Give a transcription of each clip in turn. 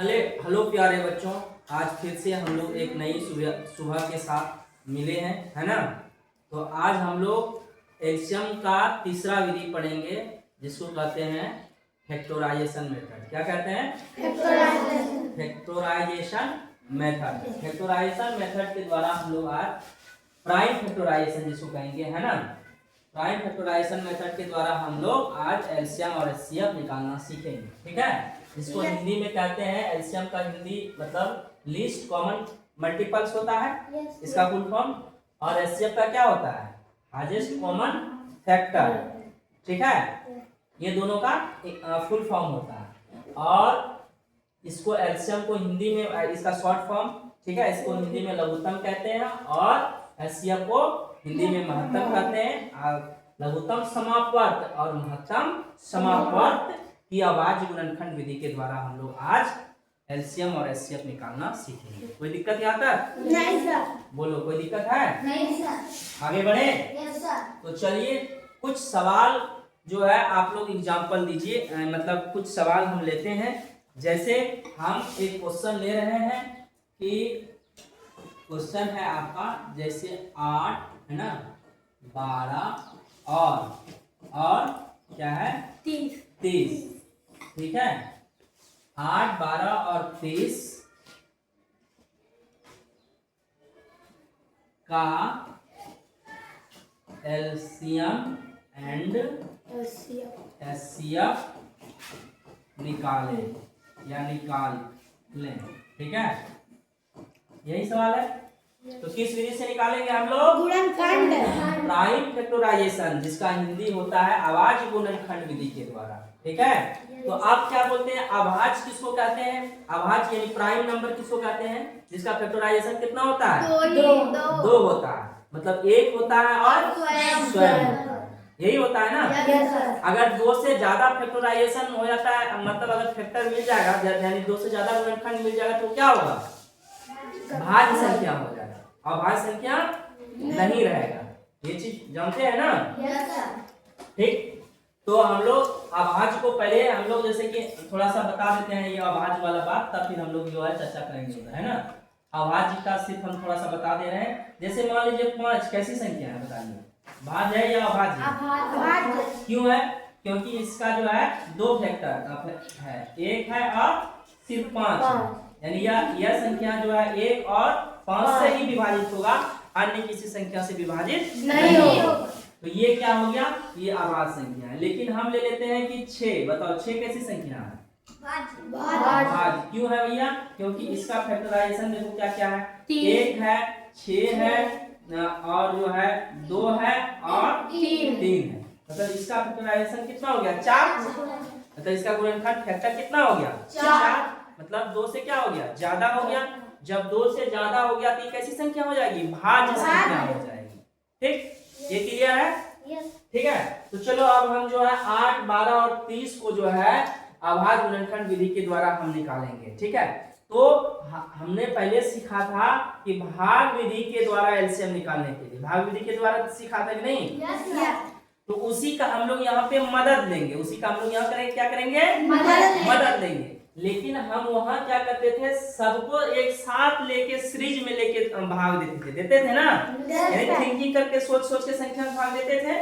Hello प्यारे बच्चों, आज फिर से हम लोग एक नई सुबह के साथ मिले हैं, है ना। तो आज हम लोग एलसीएम का तीसरा विधि पढ़ेंगे, जिसको कहते हैं फैक्टराइजेशन मेथड। क्या कहते हैं? Factorisation method. फैक्टराइजेशन मेथड के द्वारा हम लोग आज प्राइम फैक्टराइजेशन जिसको कहेंगे, है ना। प्राइम फैक्टराइजेशन मेथड के द्वारा हम लोग आज एलसीएम और एचसीएफ निकालना सीखेंगे, ठीक है। इसको हिंदी में कहते हैं, एलसीएम का हिंदी मतलब लीस्ट कॉमन मल्टीपल्स होता है, इसका फुल फॉर्म। और एचसीएफ का क्या होता है? हाईएस्ट कॉमन फैक्टर, ठीक है। ये दोनों का फुल फॉर्म होता है। और इसको एलसीएम को हिंदी में इसका शॉर्ट फॉर्म, ठीक है, इसको हिंदी में लघुत्तम कहते हैं और एचसीएफ को हिंदी में महत्तम कहते हैं। लघुत्तम समापवर्त और महत्तम समापवर्त की अभाज्य गुणनखंड विधि के द्वारा हम लोग आज एलसीएम और एचसीएफ निकालना सीखेंगे। कोई दिक्कत यहाँ तक? नहीं सर। बोलो, कोई दिक्कत है? नहीं सर। आगे बढ़े? Yes sir. तो चलिए कुछ सवाल जो है आप लोग एग्जाम्पल दीजिए, मतलब कुछ सवाल हम लेते हैं। जैसे हम एक क्वेश्चन ले रहे हैं कि क्वेश्चन है आपका जैसे 8 है ना, 12 और क्या है 30, ठीक है। 8, 12 और 30 का एलसीएम एंड एचसीएफ निकालें या निकाल लें, ठीक है। यही सवाल है। तो किस विधि से निकालेंगे हम लोग? गुणनखंड, प्राइम फैक्टराइजेशन, जिसका हिंदी होता है अभाज्य गुणनखंड विधि के द्वारा, ठीक है। तो आप क्या बोलते हैं? अभाज्य किसको कहते हैं? अभाज्य यानी प्राइम नंबर किसको कहते हैं जिसका फैक्टराइजेशन कितना होता है? दो होता है, मतलब एक होता है और स्वयं होता है, यही होता है ना। अगर 2 से ज्यादा फैक्टराइजेशन हो जाता है, मतलब अगर फैक्टर मिल जाएगा यानी 2 से ज्यादा गुणनखंड मिल जाएगा, तो क्या होगा? भाज्य संख्या हो जाएगा, अभाज्य संख्या नहीं रहेगा। ये चीज जानते हैं ना? ठीक। तो हम लोग अभाज्य को पहले हम लोग जैसे कि थोड़ा सा बता देते हैं ये अभाज्य वाला बात, तब फिर हम लोग जो है चर्चा करेंगे, है ना। अभाज्य का सिर्फ हम थोड़ा सा बता दे रहे हैं। जैसे मान लीजिए 5 कैसी संख्या है बताइए? भाज्य है या अभाज्य? अभाज्य। क्यों है? क्योंकि इसका जो है 2 फैक्टर है, 1 है और सिर्फ 5 है, यानी यह संख्या जो है 1 और 5 से ही विभाजित होगा, अन्य किसी संख्या से विभाजित नहीं होगा। तो ये क्या हो गया? ये अभाज्य संख्या है। लेकिन हम ले लेते हैं कि 6, बताओ 6 कैसी संख्या है? भाज्य। क्यों है भैया? क्योंकि इसका फैक्टराइजेशन देखो क्या क्या है, 1 है, 6 है और जो है 2 है और 3 है। मतलब इसका फैक्टराइजेशन कितना हो गया? 4। मतलब इसका गुणनखंड फैक्टर कितना हो गया? 4। मतलब 2 से क्या हो गया? ज्यादा हो गया। जब 2 से ज्यादा हो गया तो ये कैसी संख्या हो जाएगी? भाज्य संख्या हो जाएगी। ठीक, ये क्लियर है? ठीक है। तो चलो अब हम जो है 8, 12 और 30 को जो है अभाज्य गुणनखंड विधि के द्वारा हम निकालेंगे, ठीक है। तो हमने पहले सीखा था कि भाग विधि के द्वारा एलसीएम निकालने के लिए, भाग विधि के द्वारा सीखा था कि नहीं? तो उसी का हम लोग यहाँ पे मदद लेंगे, उसी का हम लोग यहाँ करेंगे, क्या करेंगे? मदद लेंगे। लेकिन हम वहाँ क्या करते थे? सबको एक साथ लेके सीरीज में लेके भाग देते थे ना, यानी थिंकिंग करके सोच के संख्या में भाग देते थे।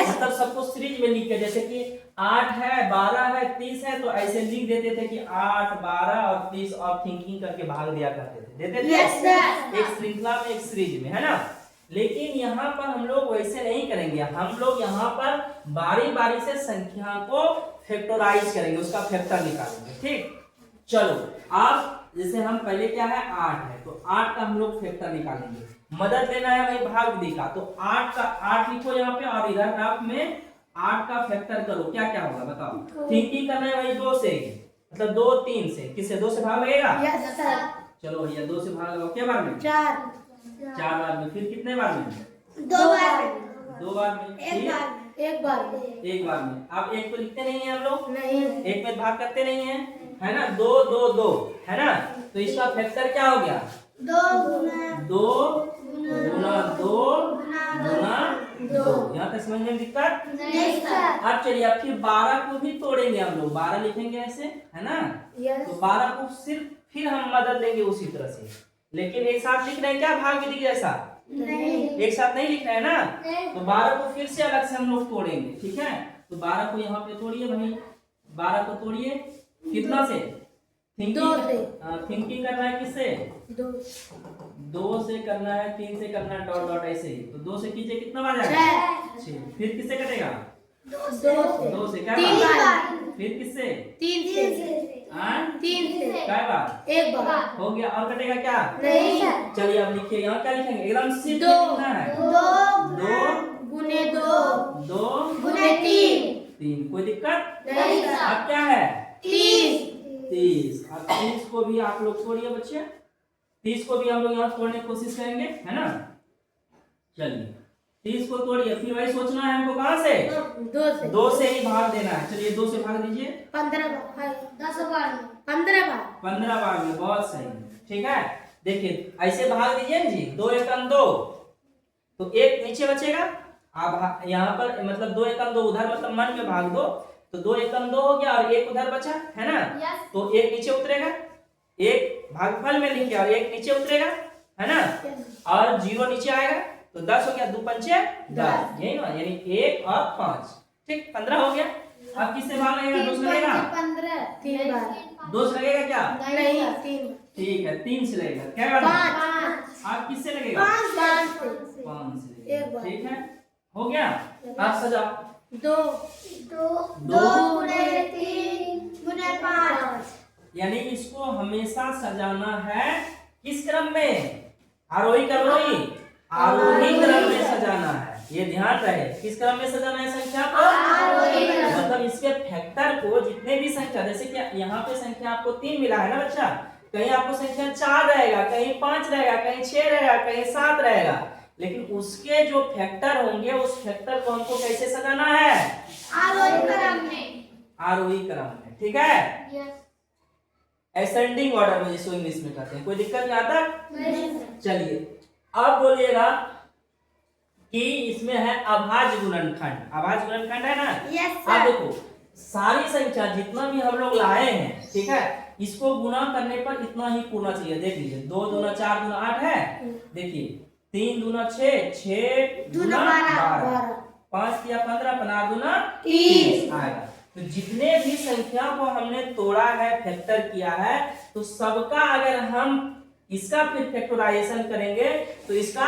मतलब सबको सीरीज में लिख के, जैसे कि 8 है, 12 है, 30 है, तो ऐसे लिख देते थे कि 8, 12 और 30 और थिंकिंग करके भाग दिया करते थे, देते थे एक श्रृंखला में, एक सीरीज में, है ना। लेकिन यहाँ पर हम लोग वैसे नहीं करेंगे। हम लोग यहाँ पर बारी बारी से संख्या को फैक्टराइज करेंगे, उसका फैक्टर निकालेंगे, ठीक। चलो आप जैसे हम पहले क्या है 8 है, तो 8 का हम लोग फैक्टर निकालेंगे। मदद लेना है भाई भाग विधि का, तो 8 का 8 लिखो यहाँ पे और इधर ग्राफ में 8 का फैक्टर करो, क्या क्या होगा बताओ? थिंकिंग करना है भाई 2 से, मतलब 2, 3 से, किससे? 2 से भाग लगेगा? Yes sir. चलो भैया 2 से भाग लगाओ, क्या बार में? 4 बार में। फिर कितने बार में? 2 बार में। 2 बार में। एक बार में। आप एक को लिखते नहीं है हम लोग? नहीं। एक में भाग करते नहीं है, है ना। 2, 2, 2, है ना। तो इसका फैक्टर क्या हो गया? 2 गुना 2 गुना 2। यहाँ तक समझने में दिक्कत नहीं सर। अब चलिए अब फिर 12 को भी तोड़ेंगे हम लोग, 12 लिखेंगे ऐसे, है ना। तो 12 को सिर्फ फिर हम मदद लेंगे उसी तरह से, लेकिन एक साथ लिख रहे हैं क्या भाग विधि जैसा? नहीं। एक साथ नहीं लिख रहे हैं ना। नहीं। तो 12 को फिर से अलग से हम लोग तोड़ेंगे, ठीक है। तो 12 को यहाँ पे तोड़िए भाई, 12 को तोड़िए कितना से? थिंकिंग करना है किससे? 2 से करना है, 3 से करना है, डॉट डॉट ऐसे ही। तो 2 से कीजिए कितना बार जाएगा? 6। फिर किससे कटेगा? 2 से क्या बार? फिर किससे? 3 से। क्या बार? 1 बार। हो गया। और कटेगा क्या? नहीं सर। चलिए अब लिखिए, यहाँ क्या लिखेंगे? एकदम सीधे लिखना है। 2 गुने 2 गुने 3। कोई दिक्कत नहीं सर। अब क्या है? 30। अब 30 को भी आप लोग तोड़िए बच्चे, 30 को भी हम लोग यहाँ तोड़ने की कोशिश करेंगे, है ना। चलिए 30 को तोड़िए, फिर वही सोचना है हमको कहाँ से? 2 से ही भाग देना है। चलिए 2 से भाग दीजिए। 15 बार। 10 बार। 15 बार। 15 बार में, बहुत सही, ठीक है। देखिए ऐसे भाग दीजिए जी, 2 एकम 2, तो 1 नीचे बचेगा। आप यहाँ पर मतलब 2 एकम 2 उधर मतलब मन में भाग दो, तो 2 एकम 2 हो गया और 1 उधर बचा, है ना। तो 1 नीचे उतरेगा, 1 भागफल में लिखे और 1 नीचे उतरेगा, है ना। और 0 नीचे आएगा, तो 10 हो गया। 2 पंचे 10, यही ना, यानी 1 और 5, ठीक 15 हो गया। अब किससे भाग लगेगा? 2 से लगेगा। 15 3 बार। 2 से लगेगा क्या? नहीं 3। ठीक है, 3 से लगेगा। क्या बात? 5। आप किससे लगेगा? 5 से। 5 से एक बार। ठीक है, हो गया। आप सजाओ। 2 गुने 3 गुने 5। यानी इसको हमेशा सजाना है किस क्रम में? आरोही क्रम में सजाना है, ये ध्यान रहे। किस क्रम में सजाना है संख्या को? आरोही क्रम। मतलब इसके फैक्टर को जितने भी संख्या, जैसे कि यहाँ पे संख्या आपको 3 मिला है ना बच्चा, कहीं आपको संख्या 4 रहेगा, कहीं 5 रहेगा, कहीं 6 रहेगा, कहीं 7 रहेगा, लेकिन उसके जो फैक्टर होंगे उस फैक्टर को हमको कैसे सजाना है? आरोही क्रम में। आरोही क्रम में, ठीक है। असेंडिंग ऑर्डर में, जिसको इंग्लिश में कहते हैं। कोई दिक्कत नहीं आता? चलिए अब बोलिएगा कि इसमें है अभाज्य गुणनखंड। अभाज्य गुणनखंड है ना। अब देखो सारी संख्या जितना भी हम लोग लाए हैं, ठीक है, इसको गुना करने पर इतना ही पूर्णा चाहिए। देख लीजिए, 2 दूना 4 दूना 8 है। देखिए 3 दूना 6, 6 दूना 12, 5 या 15, 15 दूना 30 आएगा। तो जितने भी संख्या को हमने तोड़ा है, फैक्टर किया है, तो सबका अगर हम इसका फिर फैक्टराइजेशन करेंगे तो इसका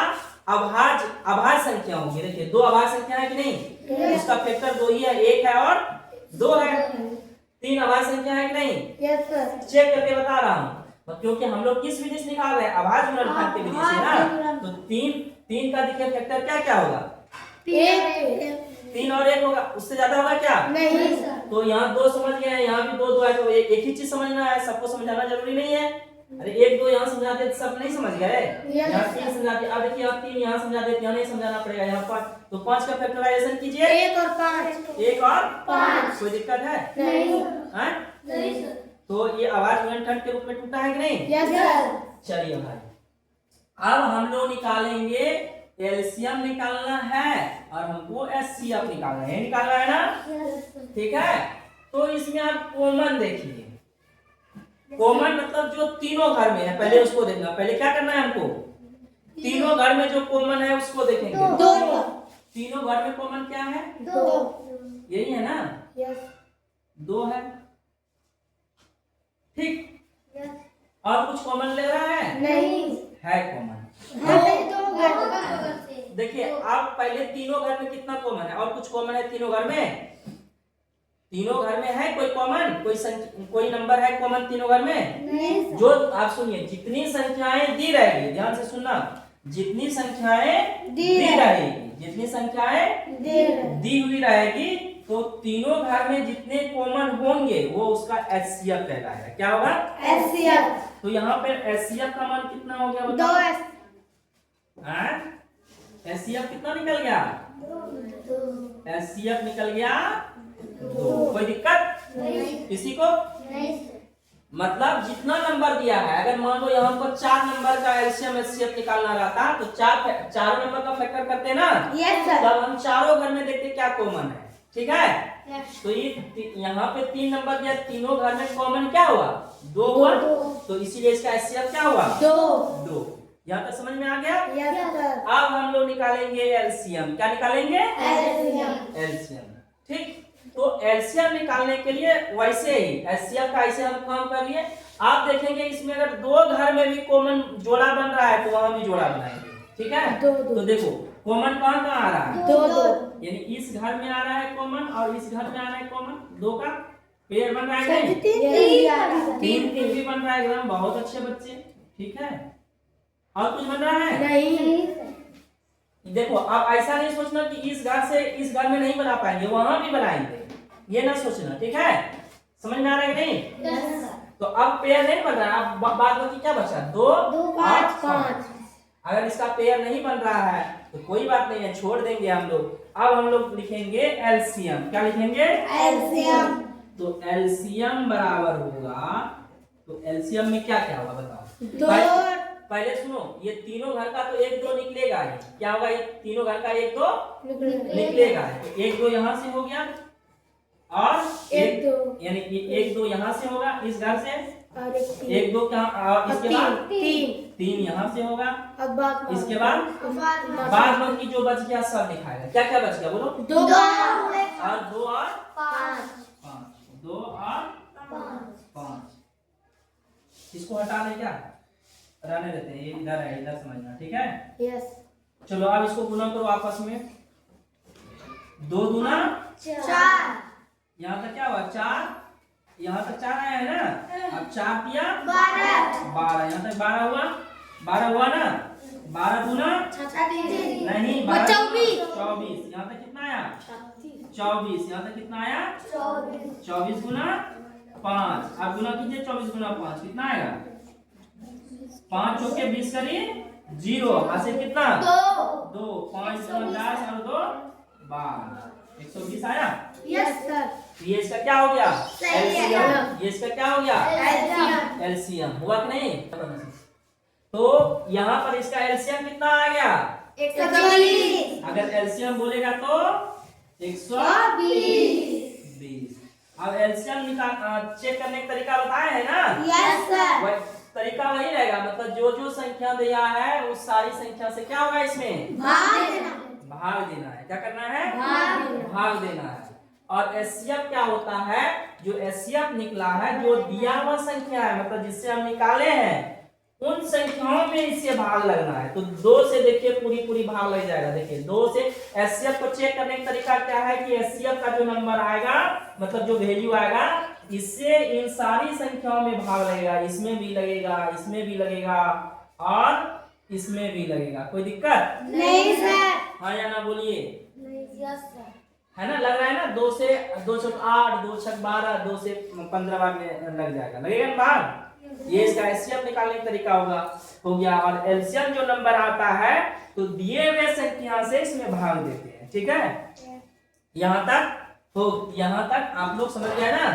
अभाज्य संख्या होगी। देखिए 2 अभाज्य संख्या है कि नहीं? इसका फैक्टर 2 ही है, 1 है और 2 है। 3 अभाज्य संख्या है कि नहीं? चेक करके बता रहा हूँ, क्योंकि हम लोग किस विधि से निकाल रहे हैं? अभाज्य गुणनखंड की विधि से ना। तो 3 का देखिए फैक्टर क्या क्या होगा? 3 और 1 होगा, उससे ज्यादा होगा क्या? नहीं। तो यहाँ 2 समझ गए हैं, यहाँ भी 2 है, तो एक ही चीज समझना है, सबको समझाना जरूरी नहीं है। अरे 1 2 यहाँ समझाते तो सब नहीं समझ गए। यहाँ 3 समझाते, अब देखिए यहाँ 3 यहाँ समझाते, यहाँ नहीं समझाना पड़ेगा। यहाँ 5, तो 5 का फैक्टराइजेशन कीजिए। 1 और 5। 1 और 5। कोई दिक्कत है? नहीं। तो ये अभाज्य गुणनखंड के रूप में टूटा है कि नहीं? चलिए भाई, अब हम लोग निकालेंगे, एलसीएम निकालना है और हमको एचसीएफ निकालना है, निकालना है ना। ठीक है, तो इसमें आप कॉमन देखिए। कॉमन मतलब जो तीनों घर में है, पहले उसको देखना। पहले क्या करना है हमको? तीनों घर में जो कॉमन है उसको देखेंगे। तीनों घर में कॉमन क्या है? 2। यही है ना। 2 है, ठीक। और कुछ कॉमन ले रहा है? नहीं है कॉमन। देखिए आप पहले तीनों घर में कितना कॉमन है और कुछ कॉमन है तीनों घर में? तीनों घर में है कोई कॉमन? कोई नंबर है कॉमन तीनों घर में? नहीं। जो आप सुनिए, जितनी संख्याएं दी रहेगी, ध्यान से सुनना, जितनी संख्याएं दी रहेगी, जितनी संख्याएं दी हुई रहेगी, तो तीनों घर में जितने कॉमन होंगे वो उसका एचसीएफ कहलाएगा। क्या होगा? एचसीएफ। तो यहाँ पे एचसीएफ का मान कितना हो गया? 2। एचसीएफ कितना निकल गया? 2। एचसीएफ निकल गया 2। कोई दिक्कत नहीं। किसी को? नहीं। मतलब जितना नंबर दिया है, अगर मान लो यहाँ पर 4 नंबर का एलसीएम एचसीएफ निकालना रहता तो चारों नंबर का फैक्टर करते ना, यस सर। तब हम चारों घर में देखते क्या कॉमन है। ठीक है, तो ये यहाँ पे 3 नंबर दिया, तीनों घर में कॉमन क्या हुआ? 2 हुआ। तो इसीलिए इसका एचसीएफ क्या हुआ? 2। यहाँ तक समझ में आ गया? Yes sir. अब हम लोग निकालेंगे एलसीएम। क्या निकालेंगे? एलसीएम। एलसीएम। ठीक, तो एलसीएम निकालने के लिए वैसे ही एचसीएफ का ऐसे हम काम कर लिए। आप देखेंगे इसमें अगर 2 घर में भी कॉमन जोड़ा बन रहा है तो वहां भी जोड़ा बनाएंगे। ठीक है, तो देखो कॉमन कहाँ कहाँ आ रहा है? 2। यानी इस घर में आ रहा है कॉमन और इस घर में आ रहा है कॉमन, 2 का पेयर बन रहा है नहीं? 3 भी बन रहा है एकदम, बहुत अच्छे बच्चे। ठीक है, और कुछ बन रहा है? नहीं। देखो अब ऐसा नहीं सोचना कि इस घर से इस घर में नहीं बना पाएंगे, वहां भी बनाएंगे, ये ना सोचना। ठीक है, समझ में आ रहा है कि नहीं? Yes sir. तो अब पेयर नहीं बन रहा है, अब बाद बाकी क्या बचा? 2 5 5। अगर इसका पेयर नहीं बन रहा है तो कोई बात नहीं है, छोड़ देंगे हम लोग। अब हम लोग लिखेंगे एलसीएम। क्या लिखेंगे? एलसीएम। तो एलसीएम बराबर होगा, तो एलसीएम में क्या क्या होगा बताओ? 2। पहले सुनो, ये तीनों घर का तो 1 2 निकलेगा ही। क्या होगा? ये तीनों घर का 1 2 निकलेगा। 1 2 यहाँ से हो गया और 1 2 यानी कि 1 2 यहाँ से होगा इस घर से, और 1 2 कहाँ, और इसके बाद 3 यहाँ से होगा, अब बात इसके बाद बाद बाकी जो बच गया सब लिखाएगा। क्या क्या बच गया बोलो? 2 और 2 और 5। 5, 2 और 5। इसको हटा दें, क्या रहने देते हैं, ये इधर है, इधर समझना। ठीक है, यस। चलो अब इसको गुना करो आपस में। 2 दूना 4। यहाँ तक क्या हुआ? 4, यहाँ तक 4 आया है ना। अब 4 दिया 12, यहाँ तक 12 हुआ। 12 हुआ ना। 12 दूना नहीं 12 24, यहाँ तक कितना आया? 24, यहाँ तक कितना आया? 24 गुना 5। अब गुना कीजिए 24 गुना 5 कितना आएगा? 5 चौके 20 करिए 0, ऐसे कितना? 2 5 गुना 10 और 2 12, 120 आया। Yes sir. ये इसका क्या हो गया? एलसीएम। ये इसका क्या हो गया? एलसीएम। एलसीएम हुआ कि नहीं? तो यहाँ पर इसका एलसीएम कितना आ गया? 120। अगर एलसीएम बोलेगा तो 120। अब एलसीएम निकाल चेक करने का तरीका बताया है ना? Yes sir. वह तरीका वही रहेगा, मतलब जो जो संख्या दिया है उस सारी संख्या से क्या होगा? इसमें भाग देना है। क्या करना है? भाग देना है। और एचसीएफ क्या होता है? जो एचसीएफ निकला है, जो दिया हुआ संख्या है, मतलब जिससे हम निकाले हैं उन संख्याओं में इससे भाग लगना है। तो 2 से देखिए पूरी भाग लग जाएगा। देखिए 2 से एचसीएफ को चेक करने का तरीका क्या है कि एचसीएफ का जो नंबर आएगा, मतलब जो वैल्यू आएगा, इससे इन सारी संख्याओं में भाग लगेगा। इसमें भी लगेगा, इसमें भी लगेगा और इसमें भी लगेगा। कोई दिक्कत नहीं सर। हाँ या ना बोलिए? Yes sir. है ना? लग रहा है ना? 2 से 2 छक 8, 2 छक 12, 2 से 15 बार में लग जाएगा, लगेगा ना भाग? ये इसका एचसीएफ निकालने का तरीका हो गया। और एलसीएम जो नंबर आता है तो दिए हुए संख्या से इसमें भाग देते हैं। ठीक है, यहाँ तक आप लोग समझ गए ना?